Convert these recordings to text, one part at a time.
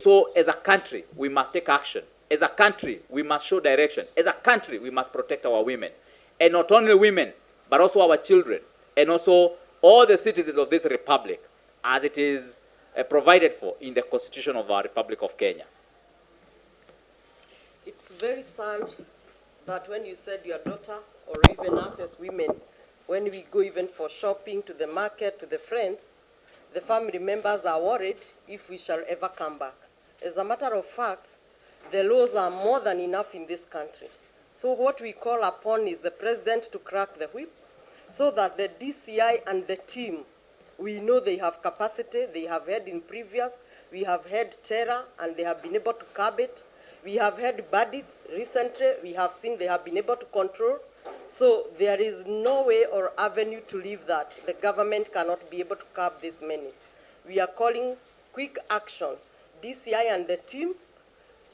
So as a country, we must take action. As a country, we must show direction. As a country, we must protect our women. And not only women, but also our children. And also all the citizens of this republic, as it is provided for in the Constitution of our Republic of Kenya. It's very sad that when you said your daughter, or even us as women, when we go even for shopping, to the market, to the friends, the family members are worried if we shall ever come back. As a matter of fact, the laws are more than enough in this country. So what we call upon is the president to crack the whip so that the DCI and the team, we know they have capacity, they have had in previous, we have had terror and they have been able to curb it. We have had bandits recently, we have seen they have been able to control. So there is no way or avenue to leave that. The government cannot be able to curb this menace. We are calling quick action, DCI and the team,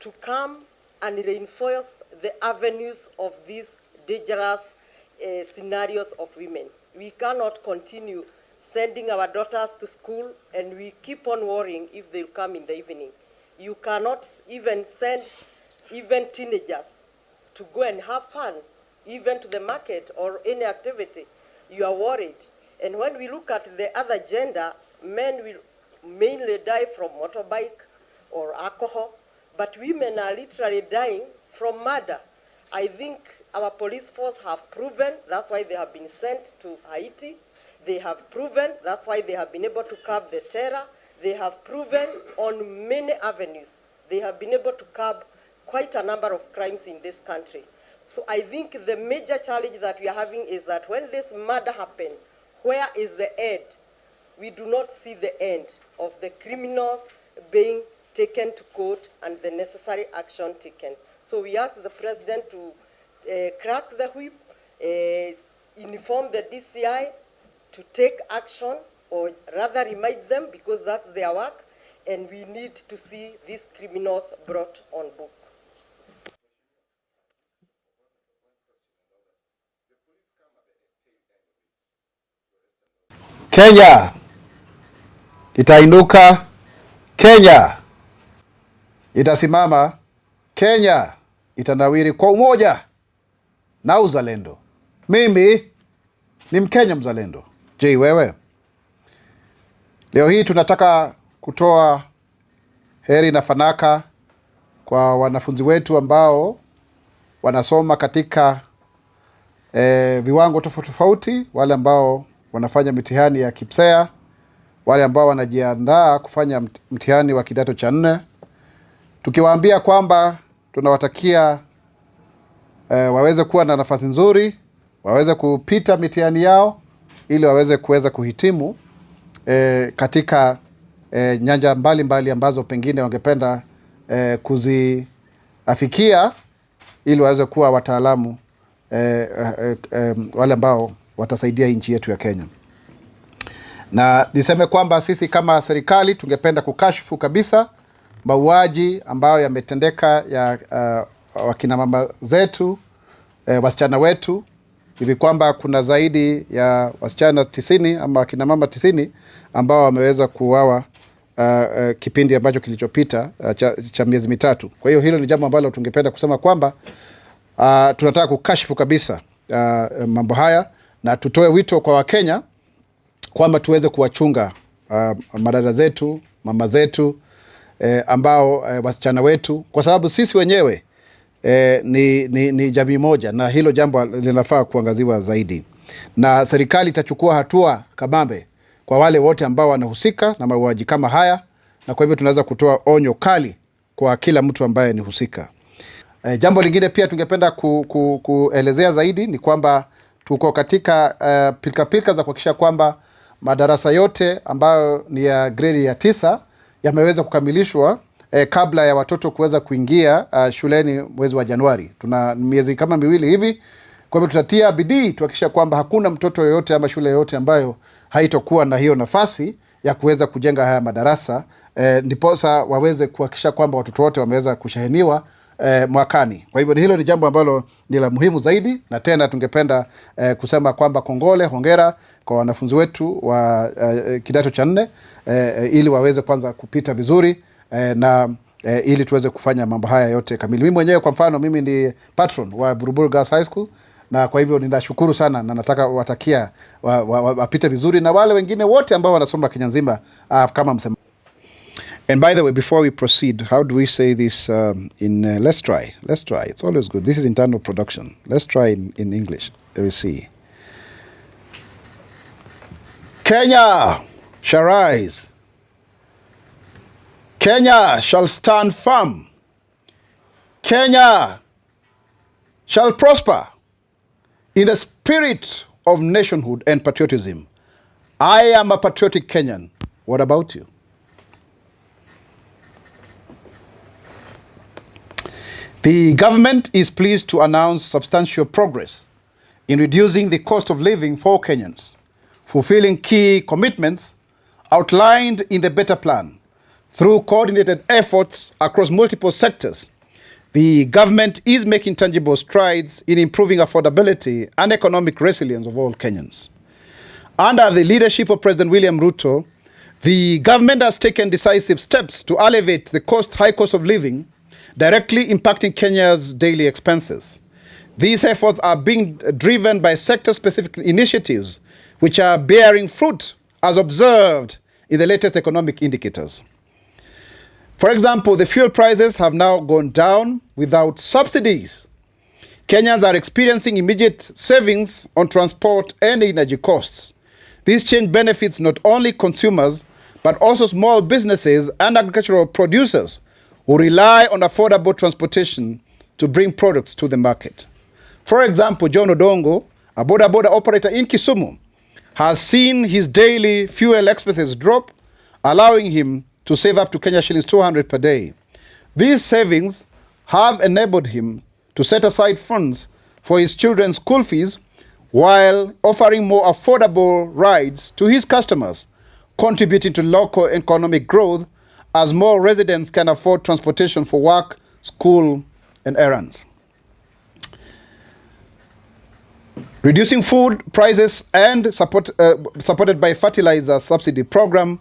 to come and reinforce the avenues of these dangerous scenarios of women. We cannot continue sending our daughters to school and we keep on worrying if they'll come in the evening. You cannot even send even teenagers to go and have fun, even to the market or any activity. You are worried. And when we look at the other gender, men will mainly die from motorbike or alcohol, but women are literally dying from murder. I think our police force have proven, that's why they have been sent to Haiti. They have proven, that's why they have been able to curb the terror. They have proven on many avenues. They have been able to curb quite a number of crimes in this country. So I think the major challenge that we are having is that when this murder happened, where is the end? We do not see the end of the criminals being taken to court and the necessary action taken. So we ask the president to crack the whip, inform the DCI to take action, or rather remind them, because that's their work, and we need to see these criminals brought on book. Kenya itainuka, Kenya itasimama, Kenya itanawiri kwa umoja na uzalendo. Mimi ni Mkenya mzalendo. Je, wewe? Leo hii tunataka kutoa heri na fanaka kwa wanafunzi wetu ambao wanasoma katika viwango tofauti tofauti, wale ambao wanafanya mitihani ya KPSEA, wale ambao wanajiandaa kufanya mtihani wa kidato cha 4. Tukiwaambia kwamba tunawatakia waweze kuwa na nafasi nzuri, waweze kupita mitihani yao ili waweze kuweza kuhitimu katika nyanja mbali ambazo pengine wangependa kuziafikia ili waweze kuwa wataalamu wale ambao watasaidia nchi yetu ya Kenya. Na niseme kwamba sisi kama serikali tungependa kukashifu kabisa mauaji ambayo yametendeka ya wakina mama zetu, wasichana wetu, hivi kwamba kuna zaidi ya wasichana 90 ama wakina mama 90 ambao wameweza kuuawa kipindi ambacho kilichopita cha miezi mitatu. Kwa hiyo hilo ni jambo ambalo tungependa kusema kwamba tunataka kukashifu kabisa mambo haya, na tutoe wito kwa Wakenya kwamba tuweze kuwachunga madada zetu, mama zetu, ambao wasichana wetu, kwa sababu sisi wenyewe ni jamii moja, na hilo jambo linafaa kuangaziwa zaidi. Na serikali itachukua hatua kabambe kwa wale wote ambao wanahusika na mauaji kama haya, na kwa hivyo tunaweza kutoa onyo kali kwa kila mtu ambaye ni husika. Jambo lingine pia tungependa kuelezea zaidi ni kwamba tuko katika pilka za kuhakikisha kwamba madarasa yote ambayo ni ya grade ya 9 yameweza kukamilishwa kabla ya watoto kuweza kuingia shuleni mwezi wa Januari. Tuna miezi kama 2 hivi. Kwa hivyo tutatia bidii tuhakikisha kwamba hakuna mtoto yoyote ama shule yoyote ambayo haitokuwa na hiyo nafasi ya kuweza kujenga haya madarasa, ndiposa waweze kuhakikisha kwamba watoto wote wameweza kushahiniwa mwakani. Kwa hivyo hilo ni jambo ambalo ni la muhimu zaidi, na tena tungependa kusema kwamba kongole, hongera kwa wanafunzi wetu wa kidato cha 4 ili waweze kwanza kupita vizuri na ili tuweze kufanya mambo haya yote kamili. Mimi mwenyewe kwa mfano, mimi ni patron wa Buruburu Girls High School, na kwa hivyo ninashukuru sana na nataka watakia wapite vizuri na wale wengine wote ambao wanasoma Kenya nzima kama msema. And by the way, before we proceed, how do we say this in let's try? Let's try. It's always good. This is internal production. Let's try in English. Let me see. Kenya shall rise. Kenya shall stand firm. Kenya shall prosper in the spirit of nationhood and patriotism. I am a patriotic Kenyan. What about you? The government is pleased to announce substantial progress in reducing the cost of living for Kenyans, fulfilling key commitments outlined in the Better Plan. Through coordinated efforts across multiple sectors, the government is making tangible strides in improving affordability and economic resilience of all Kenyans. Under the leadership of President William Ruto, the government has taken decisive steps to alleviate the high cost of living, directly impacting Kenya's daily expenses. These efforts are being driven by sector-specific initiatives which are bearing fruit as observed in the latest economic indicators. For example, the fuel prices have now gone down without subsidies. Kenyans are experiencing immediate savings on transport and energy costs. This change benefits not only consumers, but also small businesses and agricultural producers who rely on affordable transportation to bring products to the market. For example, John Odongo, a boda operator in Kisumu, has seen his daily fuel expenses drop, allowing him to save up to Kenya shillings 200 per day. These savings have enabled him to set aside funds for his children's school fees while offering more affordable rides to his customers, contributing to local economic growth as more residents can afford transportation for work, school, and errands. Reducing food prices and supported by fertilizer subsidy program,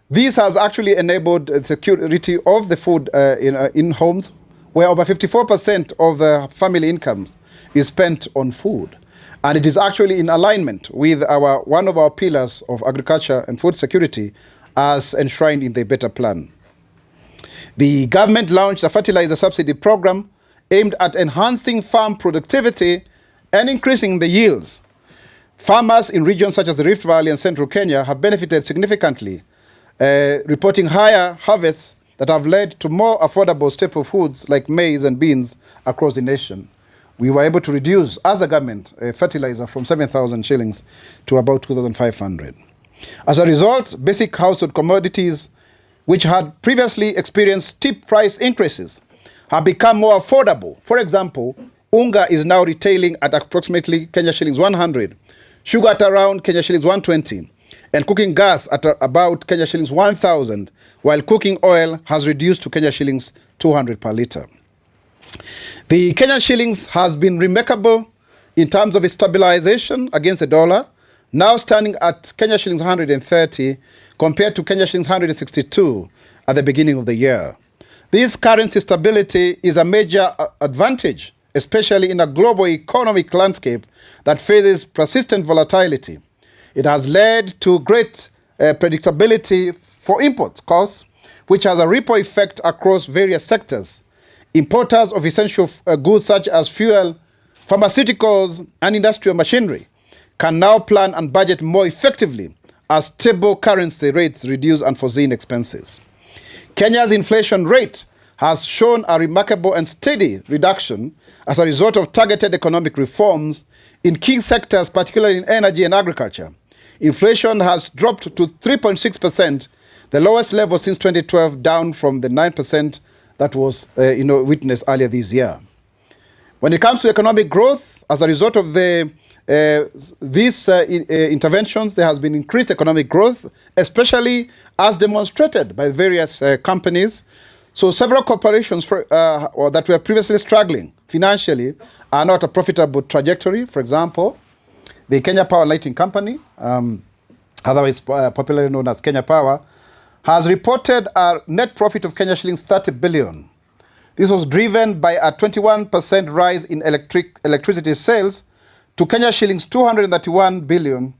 this has actually enabled the security of the food in homes, where over 54% of the family incomes is spent on food. And it is actually in alignment with one of our pillars of agriculture and food security as enshrined in the Better Plan. The government launched a fertilizer subsidy program aimed at enhancing farm productivity and increasing the yields. Farmers in regions such as the Rift Valley and Central Kenya have benefited significantly, reporting higher harvests that have led to more affordable staple foods like maize and beans across the nation. We were able to reduce, as a government, fertilizer from 7,000 shillings to about 2,500. As a result, basic household commodities, which had previously experienced steep price increases, have become more affordable. For example, unga is now retailing at approximately Kenya shillings 100, sugar at around Kenya shillings 120, and cooking gas at about Kenya shillings 1,000, while cooking oil has reduced to Kenya shillings 200 per litre. The Kenyan shillings has been remarkable in terms of its stabilization against the dollar, now standing at Kenya shillings 130 compared to Kenya shillings 162 at the beginning of the year. This currency stability is a major advantage, especially in a global economic landscape that faces persistent volatility. It has led to great predictability for import costs, which has a ripple effect across various sectors. Importers of essential goods such as fuel, pharmaceuticals, and industrial machinery can now plan and budget more effectively as stable currency rates reduce unforeseen expenses. Kenya's inflation rate has shown a remarkable and steady reduction as a result of targeted economic reforms in key sectors, particularly in energy and agriculture. Inflation has dropped to 3.6%, the lowest level since 2012, down from the 9% that was witnessed earlier this year. When it comes to economic growth, as a result of these interventions, there has been increased economic growth, especially as demonstrated by various companies So several corporations that were previously struggling financially are now at a profitable trajectory. For example, the Kenya Power Lighting Company, otherwise popularly known as Kenya Power, has reported a net profit of Kenya shillings 30 billion. This was driven by a 21% rise in electricity sales to Kenya shillings 231 billion,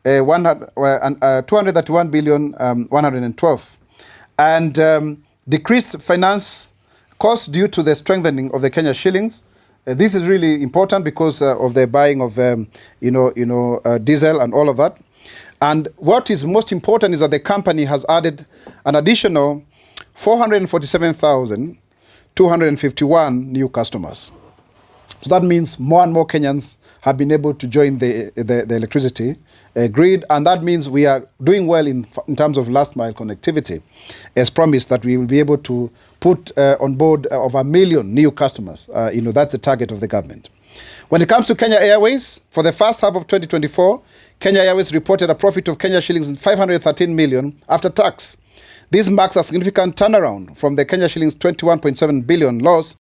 112, and decreased finance costs due to the strengthening of the Kenya shillings. This is really important because of the buying of diesel and all of that. And what is most important is that the company has added an additional 447,251 new customers. So that means more and more Kenyans have been able to join the electricity grid, and that means we are doing well in terms of last mile connectivity, as promised that we will be able to put on board over 1 million new customers. That's the target of the government. When it comes to Kenya Airways, for the first half of 2024, Kenya Airways reported a profit of Kenya shillings 513 million after tax. This marks a significant turnaround from the Kenya shillings 21.7 billion loss